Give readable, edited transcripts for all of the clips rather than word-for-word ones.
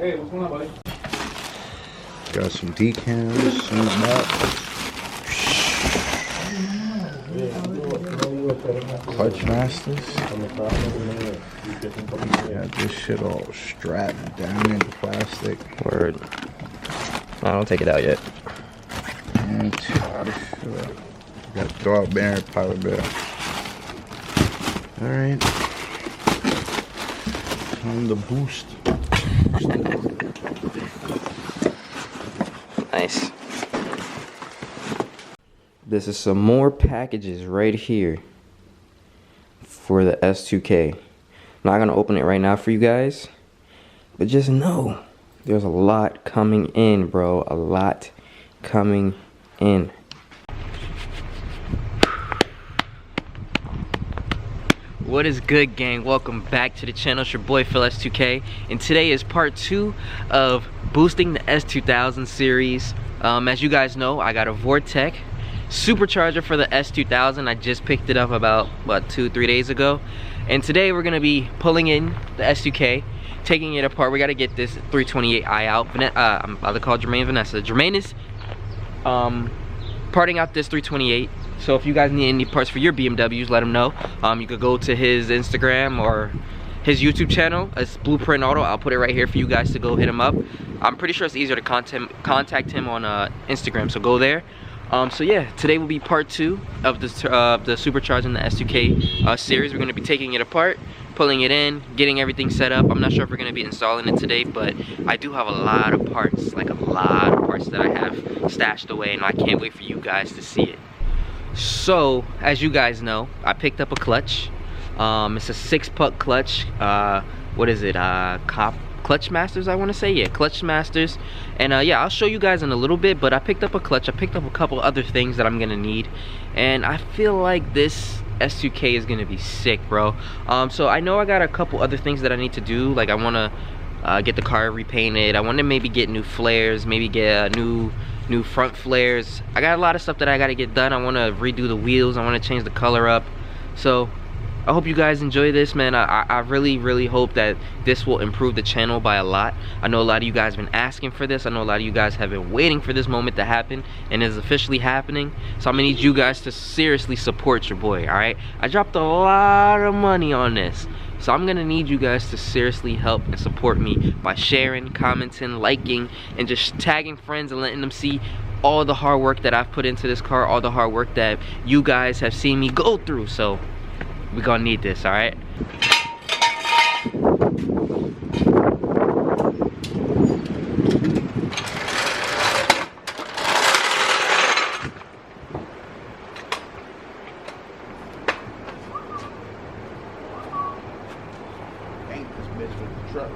Hey, what's going on, buddy? Got some decals, some belts. Clutch masters. Got this shit all strapped down in plastic. Word. I don't take it out yet. And got throw out bearing, pilot bearing. Alright. Time to boost. Nice. This is some more packages right here for the S2K. I'm not gonna open it right now for you guys, but just know there's a lot coming in, bro. A lot coming in. What is good, gang? Welcome back to the channel. It's your boy Phil S2K, and today is part 2 of boosting the S2000 series. As you guys know, I got a Vortech Supercharger for the S2000. I just picked it up about 2-3 days ago, and today we're gonna be pulling in the S2K, taking it apart. We got to get this 328i out. I'm about to call Jermaine Vanessa. Jermaine is parting out this 328. So if you guys need any parts for your BMWs, let him know. You could go to his Instagram or his YouTube channel. It's Blueprint Auto. I'll put it right here for you guys to go hit him up. I'm pretty sure it's easier to contact him on Instagram, so go there. So yeah, today will be part 2 of the Supercharging the S2K series. We're going to be taking it apart, pulling it in, getting everything set up. I'm not sure if we're going to be installing it today, but I do have a lot of parts, like a lot of parts that I have stashed away, and I can't wait for you guys to see it. So, as you guys know, I picked up a clutch. It's a 6-puck clutch. What is it? Clutch Masters, I want to say. Yeah, Clutch Masters. And yeah, I'll show you guys in a little bit, but I picked up a clutch. I picked up a couple other things that I'm gonna need, and I feel like this S2K is gonna be sick, bro. So I know I got a couple other things that I need to do. Like, I want to get the car repainted. I want to maybe get new flares, maybe get new front flares. I got a lot of stuff that I got to get done. I want to redo the wheels. I want to change the color up. So I hope you guys enjoy this, man. I really hope that this will improve the channel by a lot. I know a lot of you guys have been asking for this. I know a lot of you guys have been waiting for this moment to happen, and it's officially happening. So I'm gonna need you guys to seriously support your boy, all right? I dropped a lot of money on this, so I'm gonna need you guys to seriously help and support me by sharing, commenting, liking, and just tagging friends and letting them see all the hard work that I've put into this car, all the hard work that you guys have seen me go through. So we're gonna need this, all right? Ain't this bitch with the truck.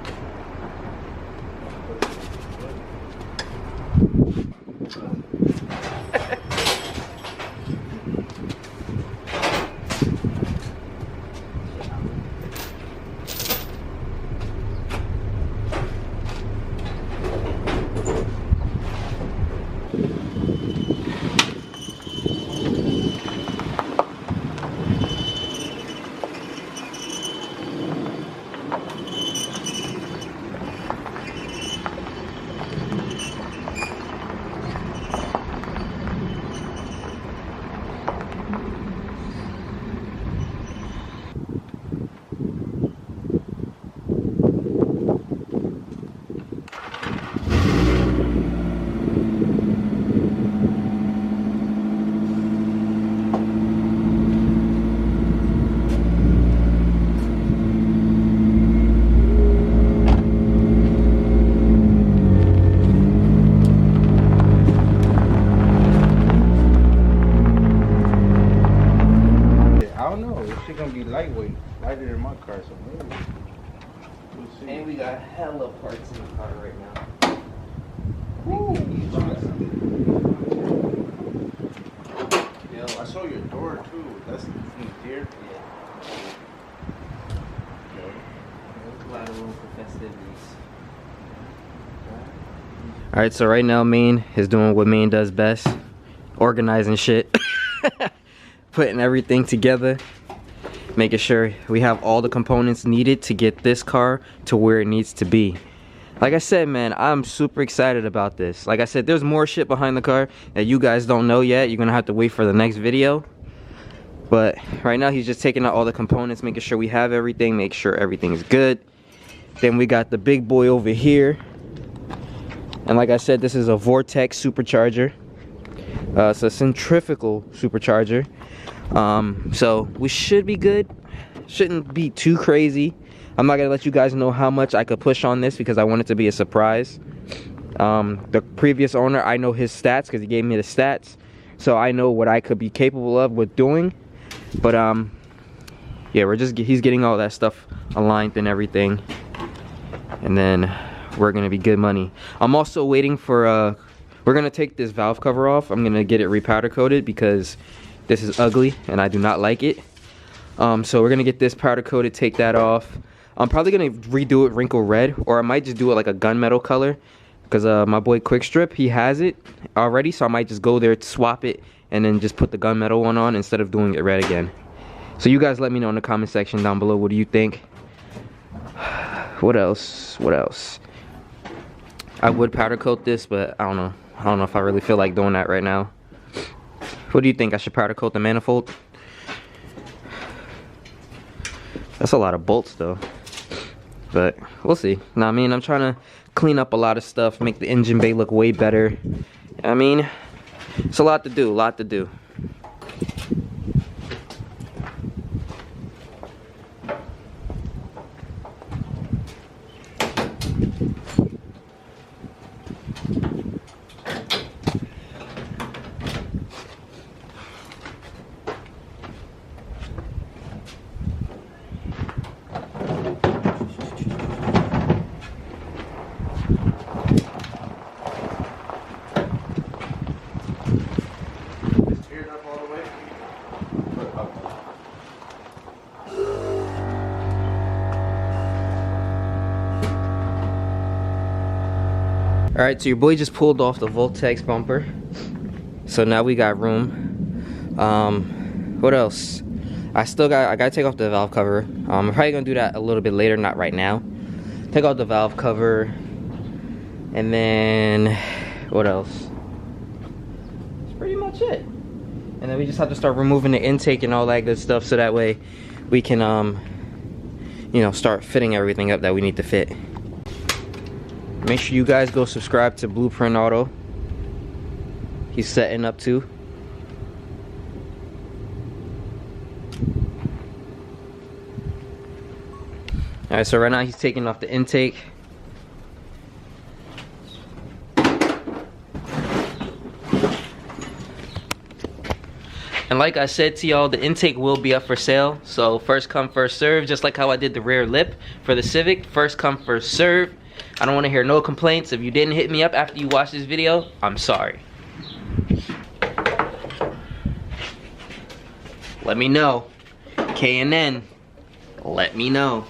Lightweight, lighter than my car, so maybe. We'll see. And we got hella parts in the car right now. Woo. Yo, I saw your door too. That's here. Yeah. A lot of room for festivities. Alright, so right now Maine is doing what Maine does best. Organizing shit. Putting everything together. Making sure we have all the components needed to get this car to where it needs to be. Like I said, man, I'm super excited about this. Like I said, there's more shit behind the car that you guys don't know yet. You're gonna have to wait for the next video. But right now he's just taking out all the components, making sure we have everything, make sure everything's good. Then we got the big boy over here. And like I said, this is a Vortech Supercharger. It's a centrifugal supercharger. So we should be good. Shouldn't be too crazy. I'm not gonna let you guys know how much I could push on this because I want it to be a surprise. The previous owner, I know his stats because he gave me the stats. So I know what I could be capable of with doing. But yeah, he's getting all that stuff aligned and everything. And then we're gonna be good money. I'm also waiting for we're gonna take this valve cover off. I'm gonna get it repowder coated because this is ugly and I do not like it. So we're gonna get this powder coated, take that off. I'm probably gonna redo it wrinkle red, or I might just do it like a gunmetal color because my boy Quickstrip, he has it already, so I might just go there, swap it, and then just put the gunmetal one on instead of doing it red again. So you guys let me know in the comment section down below, what do you think? What else? What else? I would powder coat this, but I don't know. I don't know if I really feel like doing that right now. What do you think? I should powder coat the manifold? That's a lot of bolts though. But we'll see. Now, I mean, I'm trying to clean up a lot of stuff, make the engine bay look way better. I mean, it's a lot to do, Alright, so your boy just pulled off the Vortech bumper. So now we got room. What else? I gotta take off the valve cover. I'm probably gonna do that a little bit later, not right now. Take out the valve cover. And then what else? That's pretty much it. And then we just have to start removing the intake and all that good stuff so that way we can you know, start fitting everything up that we need to fit. Make sure you guys go subscribe to Blueprint Auto. He's setting up too. Alright, so right now he's taking off the intake. And like I said to y'all, the intake will be up for sale. So first come, first serve, just like how I did the rear lip for the Civic. First come, first serve. I don't want to hear no complaints. If you didn't hit me up after you watched this video, I'm sorry. Let me know. K&N, let me know.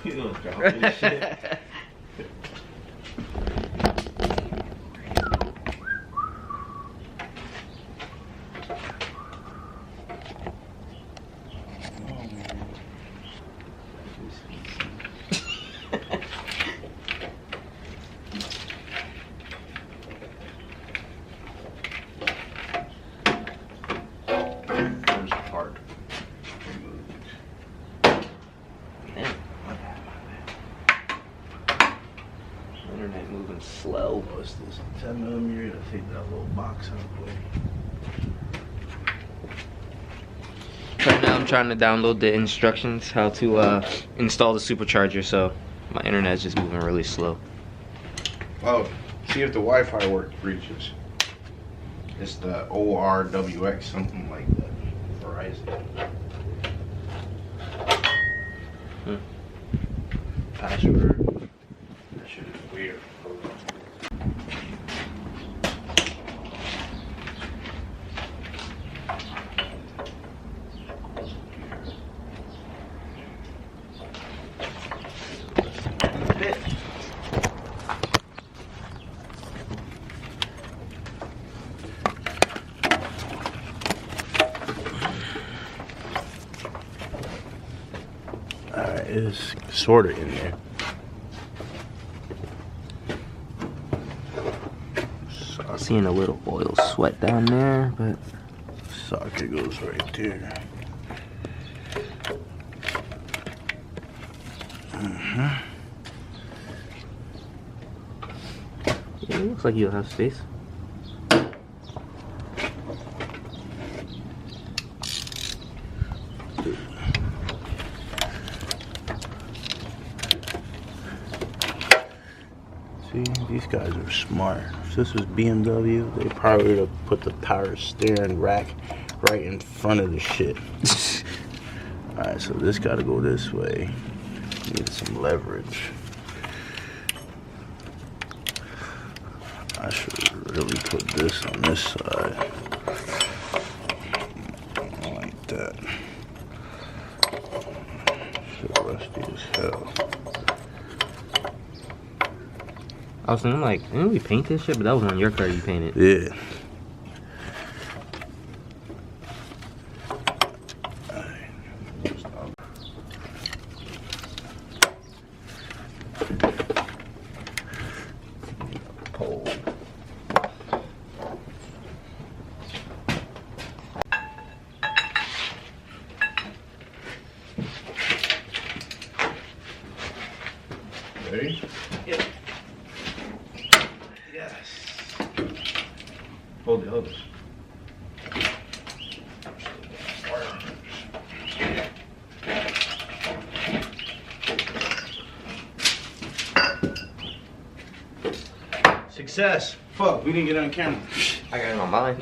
You gonna drop this shit? Internet moving slow. What's this? 10mm to take that little box out of the way. Right now I'm trying to download the instructions how to install the supercharger, so my internet is just moving really slow. Oh, see if the Wi-Fi work reaches. It's the ORWX, something like that. Verizon. Password. That shit is weird. Alright, it's sorta in there. seeing a little oil sweat down there, but socket goes right there. Yeah, it looks like you'll have space. See, these guys are smart. If this was BMW, they probably would have put the power steering rack right in front of the shit. Alright, so this gotta go this way. Need some leverage. I should really put this on this side. Like that. Shit rusty as hell. I was thinking, like, didn't we paint this shit? But that was on your car you painted. Yeah. Pole. Ready? Yep. Yes. Hold it, hold it. Success. Fuck, we didn't get on camera. I got it on mine.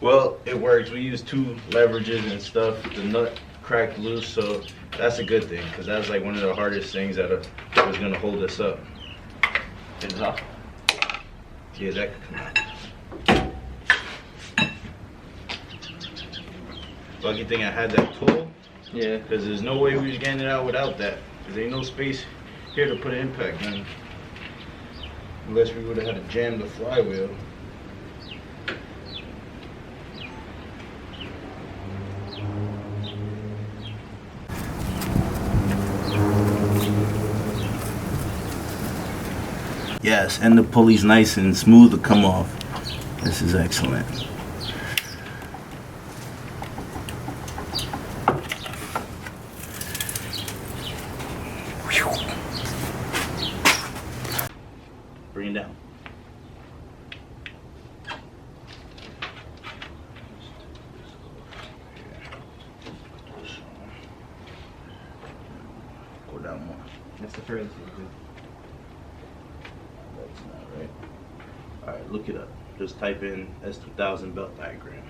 Well, it works. We used 2 leverages and stuff. The nut cracked loose, so that's a good thing, because that was like one of the hardest things that was gonna hold us up. Good enough. Yeah, that could come out. Lucky thing I had that tool. Yeah. Because there's no way we was getting it out without that. Because there ain't no space here to put an impact gun. Unless we would have had to jam the flywheel. Yes, and the pulley's nice and smooth to come off. This is excellent. Bring it down. Go down more. That's the first. That's not right. Alright, look it up. Just type in S2000 belt diagram.